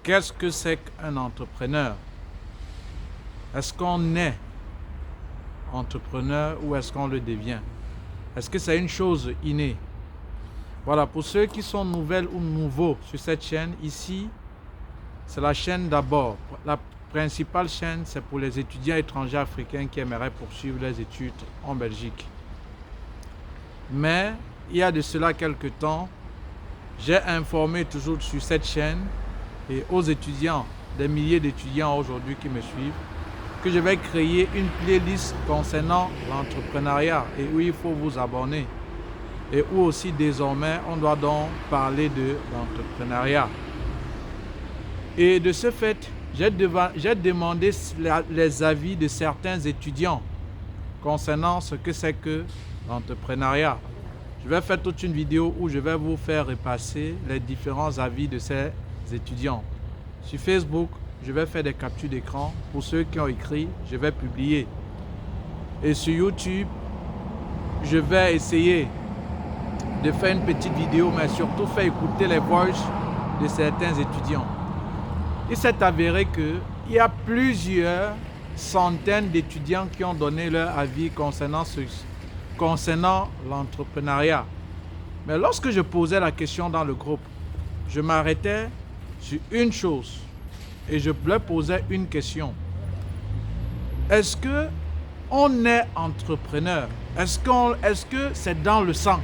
Qu'est-ce que c'est qu'un entrepreneur? Est-ce qu'on est entrepreneur ou est-ce qu'on le devient? Est-ce que c'est une chose innée? Voilà, pour ceux qui sont nouvelles ou nouveaux sur cette chaîne, ici, c'est la chaîne d'abord. La principale chaîne, c'est pour les étudiants étrangers africains qui aimeraient poursuivre leurs études en Belgique. Mais, il y a de cela quelques temps, j'ai informé toujours sur cette chaîne et aux étudiants, des milliers d'étudiants aujourd'hui qui me suivent, que je vais créer une playlist concernant l'entrepreneuriat et où il faut vous abonner. Et où aussi désormais on doit donc parler de l'entrepreneuriat. Et de ce fait, j'ai demandé les avis de certains étudiants concernant ce que c'est que l'entrepreneuriat. Je vais faire toute une vidéo où je vais vous faire repasser les différents avis de ces étudiants. Sur Facebook, je vais faire des captures d'écran. Pour ceux qui ont écrit, je vais publier. Et sur YouTube, je vais essayer de faire une petite vidéo, mais surtout faire écouter les voices de certains étudiants. Il s'est avéré qu'il y a plusieurs centaines d'étudiants qui ont donné leur avis concernant l'entrepreneuriat. Mais lorsque je posais la question dans le groupe, je m'arrêtais sur une chose et je leur posais une question. Est-ce qu'on est entrepreneur? Est-ce que c'est dans le sang?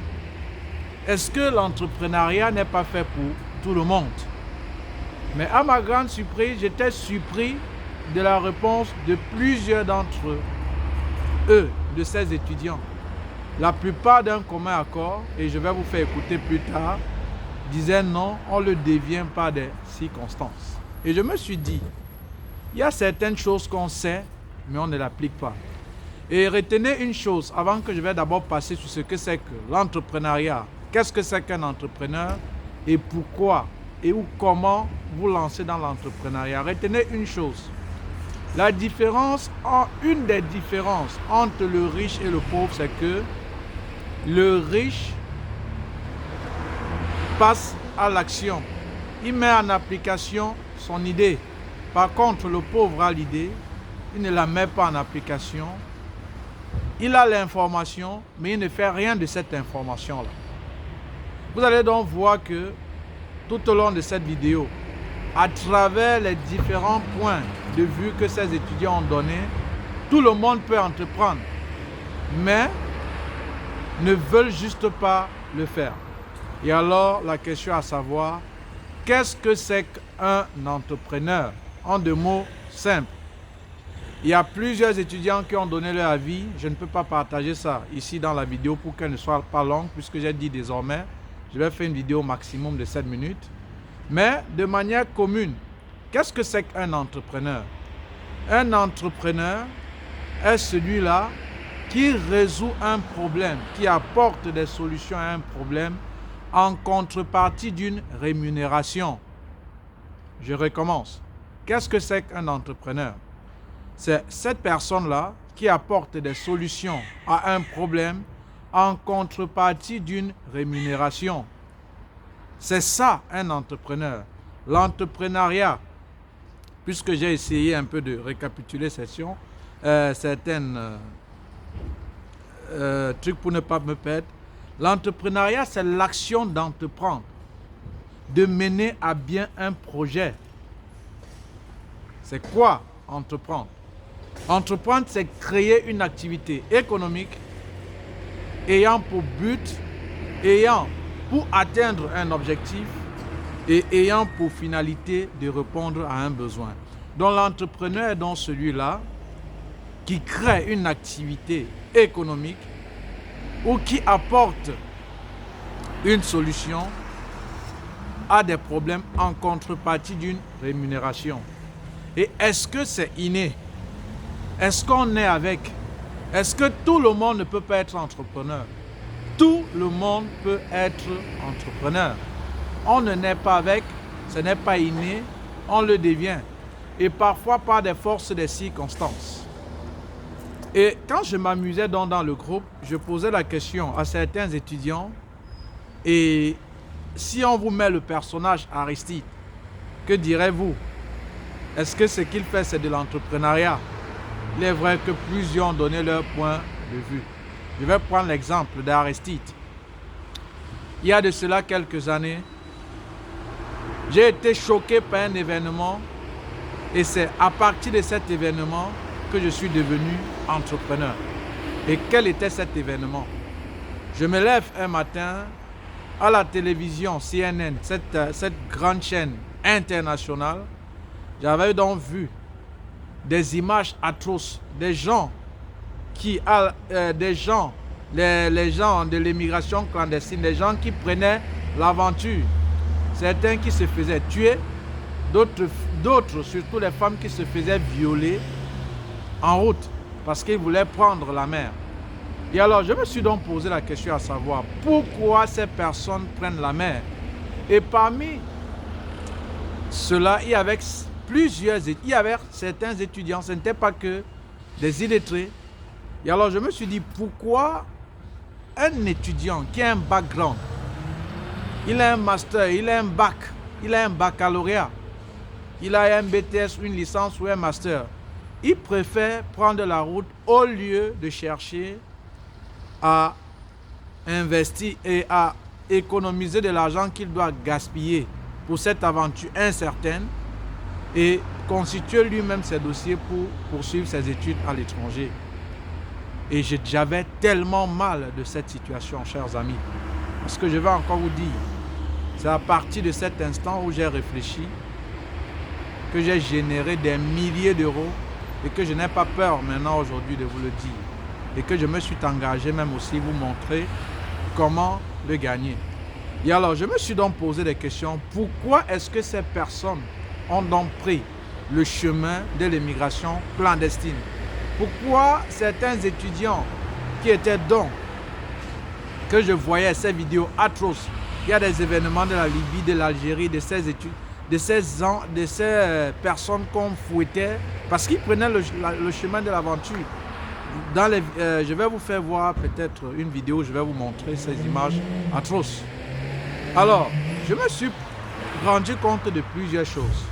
Est-ce que l'entrepreneuriat n'est pas fait pour tout le monde? Mais à ma grande surprise, j'étais surpris de la réponse de plusieurs d'entre eux, de ces étudiants. La plupart d'un commun accord, et je vais vous faire écouter plus tard, disaient non, on ne le devient pas des circonstances. Et je me suis dit, il y a certaines choses qu'on sait, mais on ne l'applique pas. Et retenez une chose, avant que je vais d'abord passer sur ce que c'est que l'entrepreneuriat. Qu'est-ce que c'est qu'un entrepreneur et pourquoi et ou comment vous lancer dans l'entrepreneuriat? Retenez une chose. Une des différences entre le riche et le pauvre, c'est que le riche passe à l'action. Il met en application son idée. Par contre, le pauvre a l'idée, il ne la met pas en application. Il a l'information, mais il ne fait rien de cette information-là. Vous allez donc voir que tout au long de cette vidéo, à travers les différents points de vue que ces étudiants ont donnés, tout le monde peut entreprendre, mais ne veulent juste pas le faire. Et alors, la question à savoir, qu'est-ce que c'est qu'un entrepreneur? En deux mots simples. Il y a plusieurs étudiants qui ont donné leur avis. Je ne peux pas partager ça ici dans la vidéo pour qu'elle ne soit pas longue, puisque j'ai dit désormais, je vais faire une vidéo maximum de 7 minutes. Mais de manière commune, qu'est-ce que c'est qu'un entrepreneur? Un entrepreneur est celui-là qui résout un problème, qui apporte des solutions à un problème en contrepartie d'une rémunération. Je recommence. Qu'est-ce que c'est qu'un entrepreneur? C'est cette personne-là qui apporte des solutions à un problème en contrepartie d'une rémunération. C'est ça un entrepreneur. L'entrepreneuriat, puisque j'ai essayé un peu de récapituler certains trucs pour ne pas me perdre. L'entrepreneuriat, c'est l'action d'entreprendre, de mener à bien un projet. C'est quoi entreprendre? Entreprendre, c'est créer une activité économique ayant pour but, pour atteindre un objectif et ayant pour finalité de répondre à un besoin. Donc l'entrepreneur est donc celui-là qui crée une activité économique ou qui apporte une solution à des problèmes en contrepartie d'une rémunération. Et est-ce que c'est inné? Est-ce qu'on est avec? Est-ce que tout le monde ne peut pas être entrepreneur? Tout le monde peut être entrepreneur. On ne naît pas avec, ce n'est pas inné, on le devient. Et parfois par des forces des circonstances. Et quand je m'amusais dans le groupe, je posais la question à certains étudiants. Et si on vous met le personnage Aristide, Que direz-vous? Est-ce que ce qu'il fait, c'est de l'entrepreneuriat? Il est vrai que plusieurs ont donné leur point de vue. Je vais prendre l'exemple d'Aristide. Il y a de cela quelques années, j'ai été choqué par un événement et c'est à partir de cet événement que je suis devenu entrepreneur. Et quel était cet événement? Je me lève un matin à la télévision CNN, cette grande chaîne internationale. J'avais donc vu des images atroces, des gens les gens de l'immigration clandestine, des gens qui prenaient l'aventure. Certains qui se faisaient tuer, d'autres, surtout les femmes qui se faisaient violer en route parce qu'ils voulaient prendre la mer. Et alors, je me suis donc posé la question à savoir pourquoi ces personnes prennent la mer. Et parmi cela, il y avait certains étudiants, ce n'était pas que des illettrés. Et alors, je me suis dit pourquoi un étudiant qui a un background, il a un master, il a un bac, il a un baccalauréat, il a un BTS, une licence ou un master, il préfère prendre la route au lieu de chercher à investir et à économiser de l'argent qu'il doit gaspiller pour cette aventure incertaine et constituer lui-même ses dossiers pour poursuivre ses études à l'étranger. Et j'avais tellement mal de cette situation, chers amis. Parce que je vais encore vous dire, c'est à partir de cet instant où j'ai réfléchi, que j'ai généré des milliers d'euros et que je n'ai pas peur maintenant aujourd'hui de vous le dire. Et que je me suis engagé même aussi vous montrer comment le gagner. Et alors, je me suis donc posé des questions. Pourquoi est-ce que ces personnes ont donc pris le chemin de l'immigration clandestine? Pourquoi certains étudiants qui étaient donc, que je voyais ces vidéos atroces, il y a des événements de la Libye, de l'Algérie, de ces études, de ces personnes qu'on fouettait parce qu'ils prenaient le chemin de l'aventure. Je vais vous faire voir peut-être une vidéo, je vais vous montrer ces images atroces. Alors, je me suis rendu compte de plusieurs choses.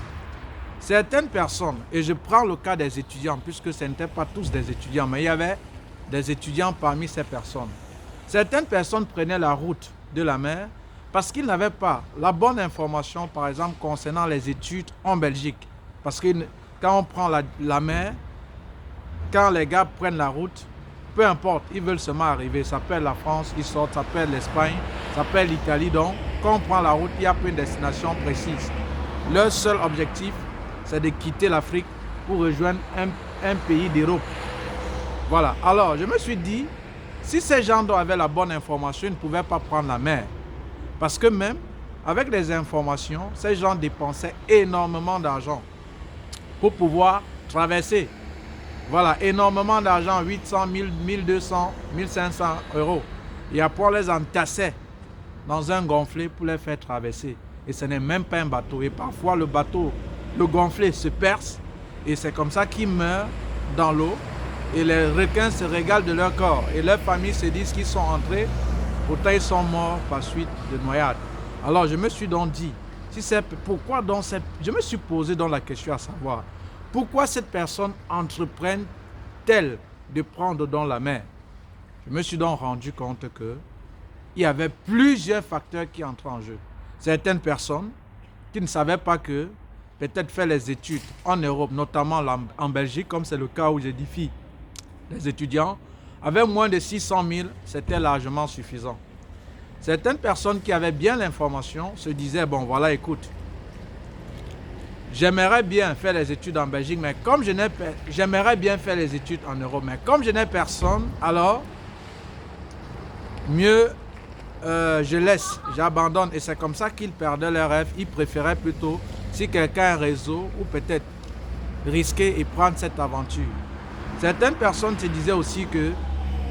Certaines personnes, et je prends le cas des étudiants, puisque ce n'étaient pas tous des étudiants, mais il y avait des étudiants parmi ces personnes. Certaines personnes prenaient la route de la mer parce qu'ils n'avaient pas la bonne information, par exemple, concernant les études en Belgique. Parce que quand on prend la mer, quand les gars prennent la route, peu importe, ils veulent seulement arriver. Ça s'appelle la France, ils sortent, ça s'appelle l'Espagne, ça s'appelle l'Italie. Donc, quand on prend la route, il n'y a pas une destination précise. Leur seul objectif, c'est de quitter l'Afrique pour rejoindre un pays d'Europe. Voilà. Alors, je me suis dit, si ces gens avaient la bonne information, ils ne pouvaient pas prendre la mer. Parce que même avec les informations, ces gens dépensaient énormément d'argent pour pouvoir traverser. Voilà, énormément d'argent, 800, 1000, 1200, 1500 euros. Et après, on les entassait dans un gonflé pour les faire traverser. Et ce n'est même pas un bateau. Et parfois, le bateau, le gonflé se perce. Et c'est comme ça qu'ils meurent dans l'eau. Et les requins se régalent de leur corps. Et leurs familles se disent qu'ils sont entrés. Pourtant, ils sont morts par suite de noyade. Alors, je me suis donc dit, pourquoi donc je me suis posé donc la question à savoir, pourquoi cette personne entreprenne-t-elle de prendre dans la mer? Je me suis donc rendu compte qu'il y avait plusieurs facteurs qui entraient en jeu. Certaines personnes qui ne savaient pas que peut-être faire les études en Europe, notamment en Belgique, comme c'est le cas où j'édifie les étudiants, avec moins de 600 000, c'était largement suffisant. Certaines personnes qui avaient bien l'information se disaient, bon voilà, écoute, j'aimerais bien faire les études en Belgique, mais comme j'aimerais bien faire les études en Europe, mais comme je n'ai personne, alors mieux je laisse, j'abandonne. Et c'est comme ça qu'ils perdaient leurs rêves. Ils préféraient plutôt, si quelqu'un a un réseau, ou peut-être risquer et prendre cette aventure. Certaines personnes se disaient aussi que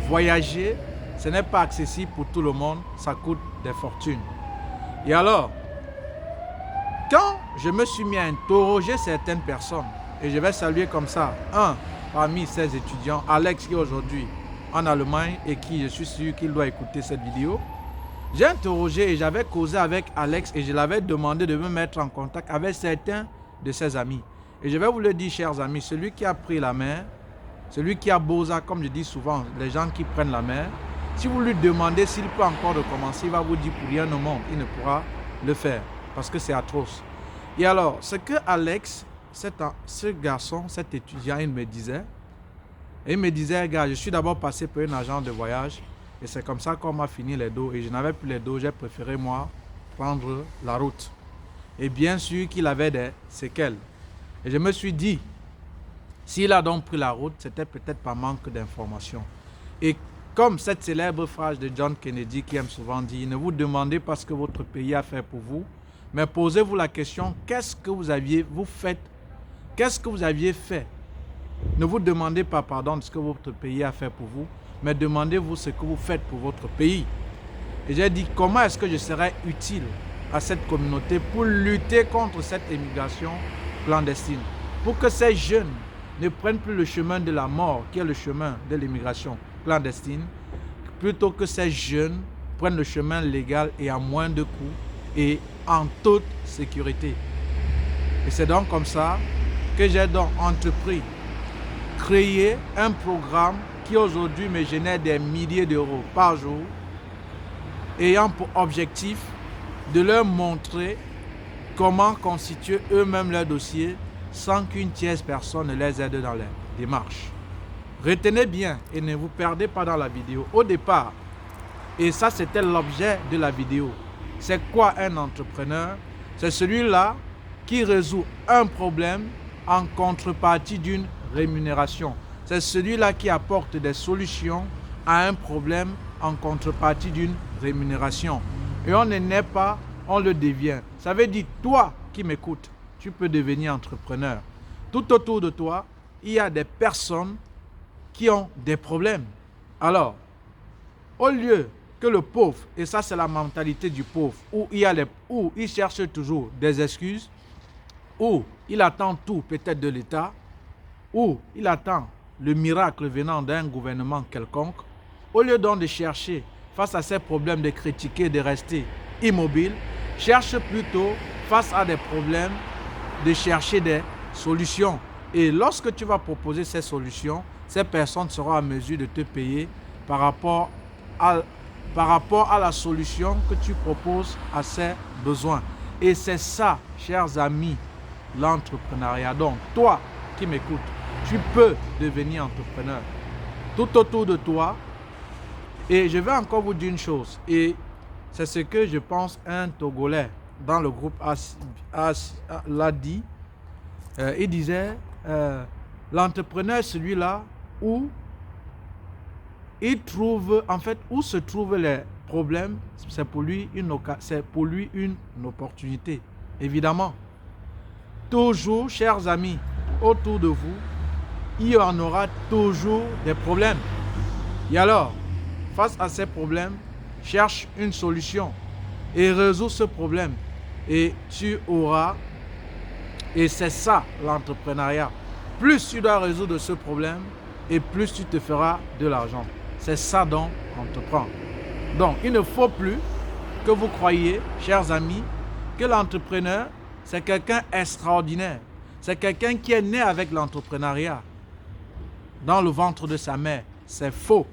voyager, ce n'est pas accessible pour tout le monde, ça coûte des fortunes. Et alors, quand je me suis mis à interroger certaines personnes, et je vais saluer comme ça, un parmi ces étudiants, Alex, qui est aujourd'hui en Allemagne et qui, je suis sûr qu'il doit écouter cette vidéo, J'ai interrogé et j'avais causé avec Alex et je l'avais demandé de me mettre en contact avec certains de ses amis. Et je vais vous le dire, chers amis, celui qui a pris la mer, celui qui a Boza, comme je dis souvent, les gens qui prennent la mer, si vous lui demandez s'il peut encore recommencer, il va vous dire pour rien au monde, il ne pourra le faire parce que c'est atroce. Et alors, ce que Alex, ce garçon, cet étudiant, il me disait, gars, je suis d'abord passé par un agent de voyage et c'est comme ça qu'on m'a fini les dos et je n'avais plus les dos, j'ai préféré moi prendre la route. Et bien sûr qu'il avait des séquelles. Et je me suis dit, s'il a donc pris la route, c'était peut-être par manque d'informations. Et comme cette célèbre phrase de John Kennedy qui aime souvent dire, ne vous demandez pas ce que votre pays a fait pour vous, mais posez-vous la question, qu'est-ce que vous aviez fait? Ne vous demandez pas pardon de ce que votre pays a fait pour vous, mais demandez-vous ce que vous faites pour votre pays. Et j'ai dit, comment est-ce que je serais utile à cette communauté pour lutter contre cette immigration clandestine, pour que ces jeunes ne prennent plus le chemin de la mort, qui est le chemin de l'immigration clandestine, plutôt que ces jeunes prennent le chemin légal et à moins de coûts et en toute sécurité. Et c'est donc comme ça que j'ai donc entrepris, créer un programme qui aujourd'hui me génère des milliers d'euros par jour, ayant pour objectif de leur montrer comment constituer eux-mêmes leur dossier sans qu'une tierce personne ne les aide dans leur démarche. Retenez bien et ne vous perdez pas dans la vidéo. Au départ, et ça c'était l'objet de la vidéo, c'est quoi un entrepreneur? C'est celui-là qui résout un problème en contrepartie d'une rémunération. C'est celui-là qui apporte des solutions à un problème en contrepartie d'une rémunération. Et on ne naît pas, on le devient. Ça veut dire, toi qui m'écoutes, tu peux devenir entrepreneur. Tout autour de toi, il y a des personnes qui ont des problèmes. Alors, au lieu que le pauvre, et ça c'est la mentalité du pauvre, où il cherche toujours des excuses, où il attend tout peut-être de l'État, où il attend le miracle venant d'un gouvernement quelconque, au lieu donc de chercher face à ces problèmes de critiquer, de rester immobile, cherche plutôt face à des problèmes de chercher des solutions. Et lorsque tu vas proposer ces solutions, ces personnes seront à mesure de te payer par rapport à la solution que tu proposes à ses besoins. Et c'est ça, chers amis, l'entrepreneuriat. Donc, toi qui m'écoutes, tu peux devenir entrepreneur. Tout autour de toi. Et je vais encore vous dire une chose. Et c'est ce que je pense un Togolais dans le groupe l'a dit. Il disait, l'entrepreneur est celui-là où il trouve, en fait, où se trouvent les problèmes, c'est pour lui une opportunité. Évidemment, toujours, chers amis, autour de vous, il y en aura toujours des problèmes. Et alors, face à ces problèmes, cherche une solution et résous ce problème. Et tu auras, et c'est ça l'entrepreneuriat, plus tu dois résoudre ce problème et plus tu te feras de l'argent. C'est ça dont on te prend. Donc, il ne faut plus que vous croyiez, chers amis, que l'entrepreneur, c'est quelqu'un extraordinaire. C'est quelqu'un qui est né avec l'entrepreneuriat dans le ventre de sa mère. C'est faux.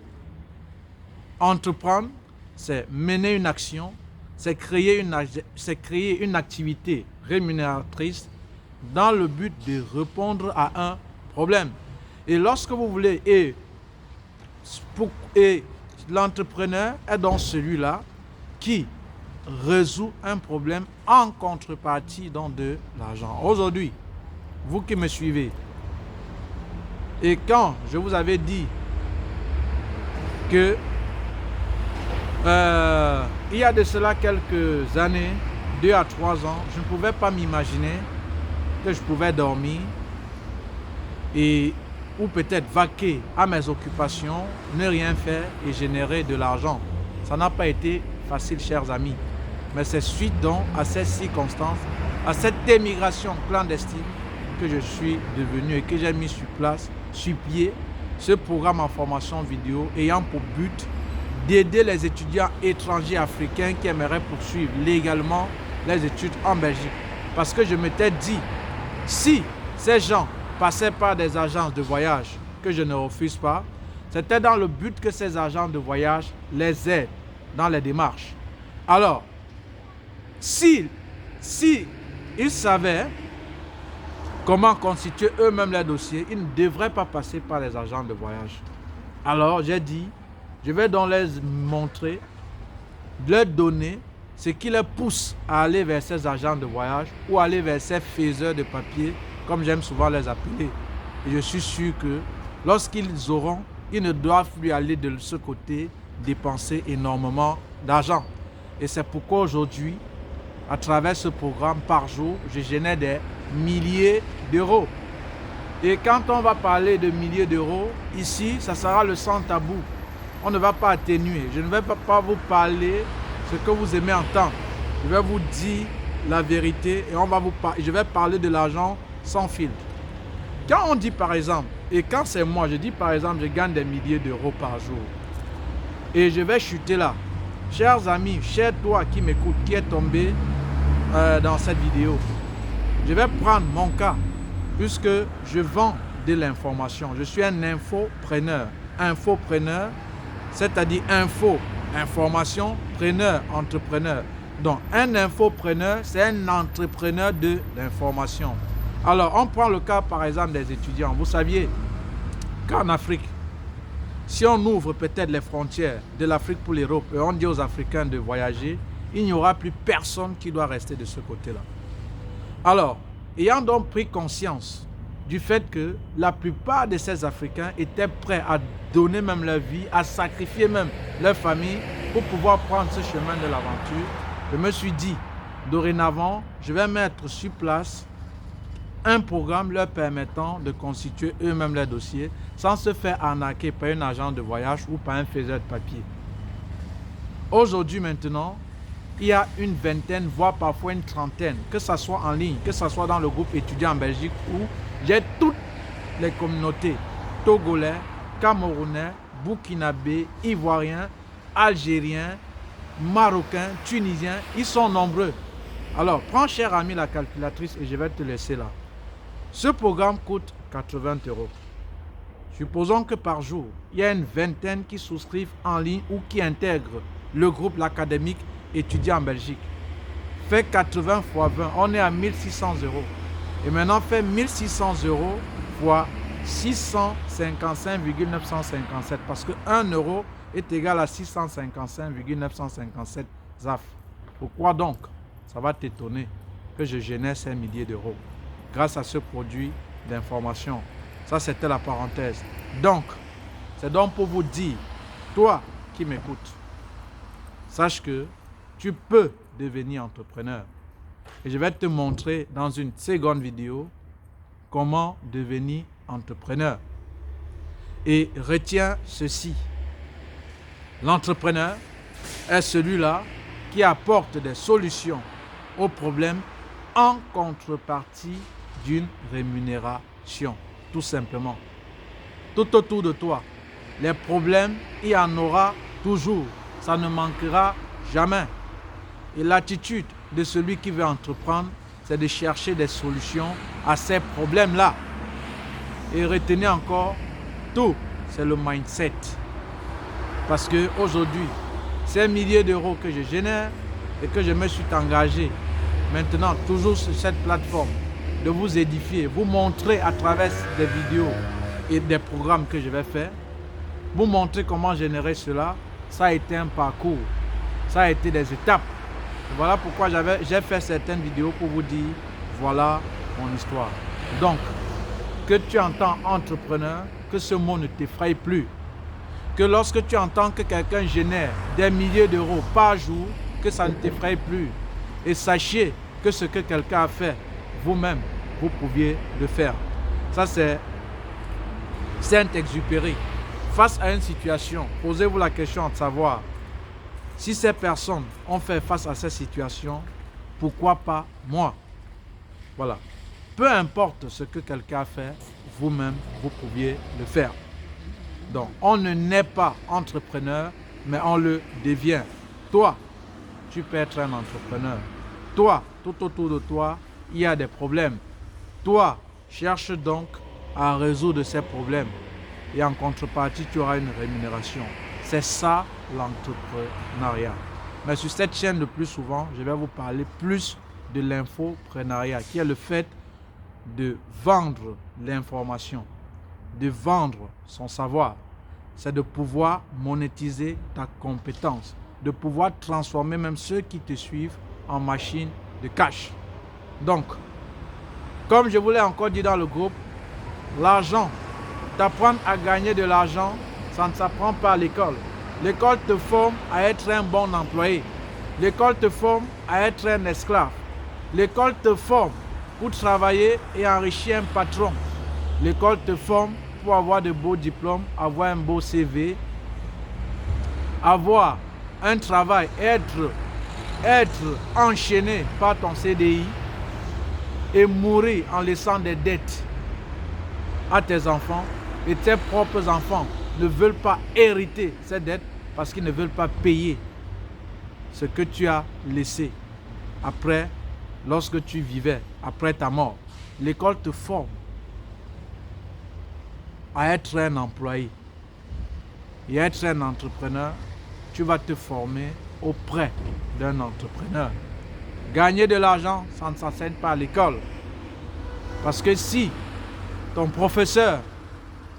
Entreprendre, c'est mener une action, c'est créer une activité rémunératrice dans le but de répondre à un problème. Et lorsque vous voulez, et l'entrepreneur est donc celui-là qui résout un problème en contrepartie donc de l'argent. Aujourd'hui, vous qui me suivez, et quand je vous avais dit que il y a de cela quelques années, 2 à 3 ans, je ne pouvais pas m'imaginer que je pouvais dormir ou peut-être vaquer à mes occupations, ne rien faire et générer de l'argent. Ça n'a pas été facile, chers amis. Mais c'est suite donc à ces circonstances, à cette émigration clandestine que je suis devenu et que j'ai mis sur pied ce programme en formation vidéo ayant pour but d'aider les étudiants étrangers africains qui aimeraient poursuivre légalement les études en Belgique. Parce que je m'étais dit, si ces gens passaient par des agences de voyage que je ne refuse pas, c'était dans le but que ces agents de voyage les aident dans les démarches. Alors, si ils savaient comment constituer eux-mêmes les dossiers, ils ne devraient pas passer par les agents de voyage. Alors, j'ai dit, je vais donc les montrer, leur donner ce qui les pousse à aller vers ces agents de voyage ou aller vers ces faiseurs de papier, comme j'aime souvent les appeler. Et je suis sûr que lorsqu'ils auront, ils ne doivent plus aller de ce côté dépenser énormément d'argent. Et c'est pourquoi aujourd'hui, à travers ce programme, par jour, je génère des milliers d'euros. Et quand on va parler de milliers d'euros, ici, ça sera le sans tabou. On ne va pas atténuer. Je ne vais pas vous parler ce que vous aimez entendre. Je vais vous dire la vérité et je vais parler de l'argent sans filtre. Quand on dit par exemple, et quand c'est moi, je dis par exemple, je gagne des milliers d'euros par jour. Et je vais chuter là. Chers amis, cher toi qui m'écoute, qui est tombé dans cette vidéo, je vais prendre mon cas, puisque je vends de l'information. Je suis un infopreneur. Infopreneur, c'est-à-dire info, information, preneur, entrepreneur. Donc, un infopreneur, c'est un entrepreneur de l'information. Alors, on prend le cas, par exemple, des étudiants. Vous saviez qu'en Afrique, si on ouvre peut-être les frontières de l'Afrique pour l'Europe et on dit aux Africains de voyager, il n'y aura plus personne qui doit rester de ce côté-là. Alors, ayant donc pris conscience du fait que la plupart de ces Africains étaient prêts à donner même leur vie, à sacrifier même leur famille pour pouvoir prendre ce chemin de l'aventure, je me suis dit, dorénavant, je vais mettre sur place un programme leur permettant de constituer eux-mêmes leurs dossiers sans se faire arnaquer par un agent de voyage ou par un faiseur de papier. Aujourd'hui maintenant, il y a une vingtaine, voire parfois une trentaine, que ce soit en ligne, que ce soit dans le groupe étudiant en Belgique où j'ai toutes les communautés, Togolais, Camerounais, Burkinabés, Ivoiriens, Algériens, Marocains, Tunisiens, ils sont nombreux. Alors, prends cher ami la calculatrice et je vais te laisser là. Ce programme coûte 80 €. Supposons que par jour, il y a une vingtaine qui souscrivent en ligne ou qui intègrent le groupe l'académique étudiant en Belgique. Fait 80 fois 20, on est à 1600 €. Et maintenant, fait 1600 € fois 655,957 parce que 1 € est égal à 655,957 ZAF. Pourquoi donc? Ça va t'étonner que je génère ces milliers d'euros grâce à ce produit d'information. Ça, c'était la parenthèse. Donc, c'est donc pour vous dire, toi qui m'écoutes, sache que tu peux devenir entrepreneur. Et je vais te montrer dans une seconde vidéo comment devenir entrepreneur. Et retiens ceci. L'entrepreneur est celui-là qui apporte des solutions aux problèmes en contrepartie d'une rémunération, tout simplement. Tout autour de toi, les problèmes, il y en aura toujours. Ça ne manquera jamais. Et l'attitude de celui qui veut entreprendre, c'est de chercher des solutions à ces problèmes-là. Et retenez encore, tout, c'est le mindset. Parce qu'aujourd'hui, ces milliers d'euros que je génère et que je me suis engagé, maintenant, toujours sur cette plateforme, de vous édifier, vous montrer à travers des vidéos et des programmes que je vais faire, vous montrer comment générer cela, ça a été un parcours, ça a été des étapes. Et voilà pourquoi j'ai fait certaines vidéos pour vous dire, voilà mon histoire. Donc, que tu entends entrepreneur, que ce mot ne t'effraie plus. Que lorsque tu entends que quelqu'un génère des milliers d'euros par jour, que ça ne t'effraie plus. Et sachez que ce que quelqu'un a fait, vous-même, vous pouviez le faire. Ça, c'est Saint-Exupéry. Face à une situation, posez-vous la question de savoir si ces personnes ont fait face à cette situation, pourquoi pas moi? Voilà. Peu importe ce que quelqu'un a fait, vous-même, vous pouviez le faire. Donc, on ne naît pas entrepreneur, mais on le devient. Toi, tu peux être un entrepreneur. Toi, tout autour de toi, il y a des problèmes. Toi, cherche donc à résoudre ces problèmes. Et en contrepartie, tu auras une rémunération. C'est ça l'entrepreneuriat. Mais sur cette chaîne, le plus souvent, je vais vous parler plus de l'infoprenariat, qui est le fait de vendre l'information, de vendre son savoir. C'est de pouvoir monétiser ta compétence, de pouvoir transformer même ceux qui te suivent en machine de cash. Donc, comme je vous l'ai encore dit dans le groupe, l'argent, t'apprendre à gagner de l'argent, ça ne s'apprend pas à l'école. L'école te forme à être un bon employé. L'école te forme à être un esclave. L'école te forme pour travailler et enrichir un patron. L'école te forme pour avoir de beaux diplômes, avoir un beau CV, avoir un travail, être enchaîné par ton CDI et mourir en laissant des dettes à tes enfants. Et tes propres enfants ne veulent pas hériter ces dettes parce qu'ils ne veulent pas payer ce que tu as laissé après, lorsque tu vivais, après ta mort. L'école te forme à être un employé. Et être un entrepreneur, tu vas te former auprès d'un entrepreneur. Gagner de l'argent, ça ne s'enseigne pas à l'école. Parce que si ton professeur,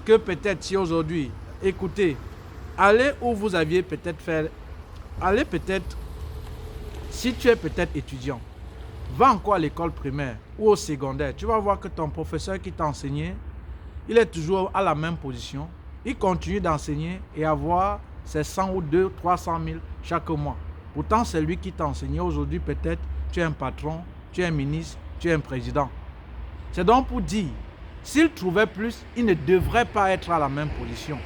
que peut-être si aujourd'hui, écoutez, allez où vous aviez peut-être fait, allez peut-être, si tu es peut-être étudiant, va encore à l'école primaire ou au secondaire, tu vas voir que ton professeur qui t'a enseigné, il est toujours à la même position, il continue d'enseigner et avoir ses 100 ou 200, 300 000 chaque mois. Pourtant, c'est lui qui t'a enseigné. Aujourd'hui, peut-être, tu es un patron, tu es un ministre, tu es un président. C'est donc pour dire, s'il trouvait plus, il ne devrait pas être à la même position.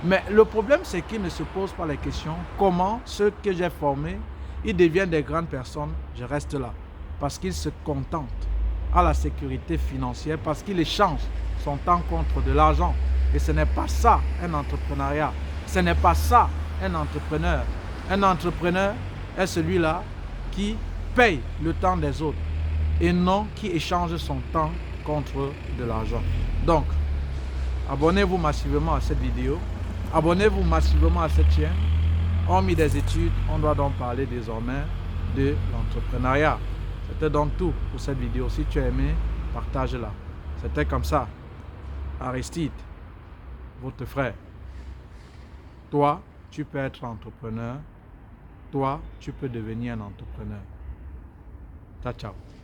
Mais le problème, c'est qu'il ne se pose pas la question, comment ceux que j'ai formés, ils deviennent des grandes personnes, je reste là. Parce qu'ils se contentent à la sécurité financière, parce qu'ils échangent son temps contre de l'argent. Et ce n'est pas ça un entrepreneuriat. Ce n'est pas ça un entrepreneur. Un entrepreneur est celui-là qui paye le temps des autres et non qui échange son temps contre de l'argent. Donc, abonnez-vous massivement à cette vidéo. Abonnez-vous massivement à cette chaîne. Hormis des études, on doit donc parler désormais de l'entrepreneuriat. C'était donc tout pour cette vidéo. Si tu as aimé, partage-la. C'était comme ça. Aristide, votre frère. Toi, tu peux être entrepreneur. Toi, tu peux devenir un entrepreneur. Ciao, ciao.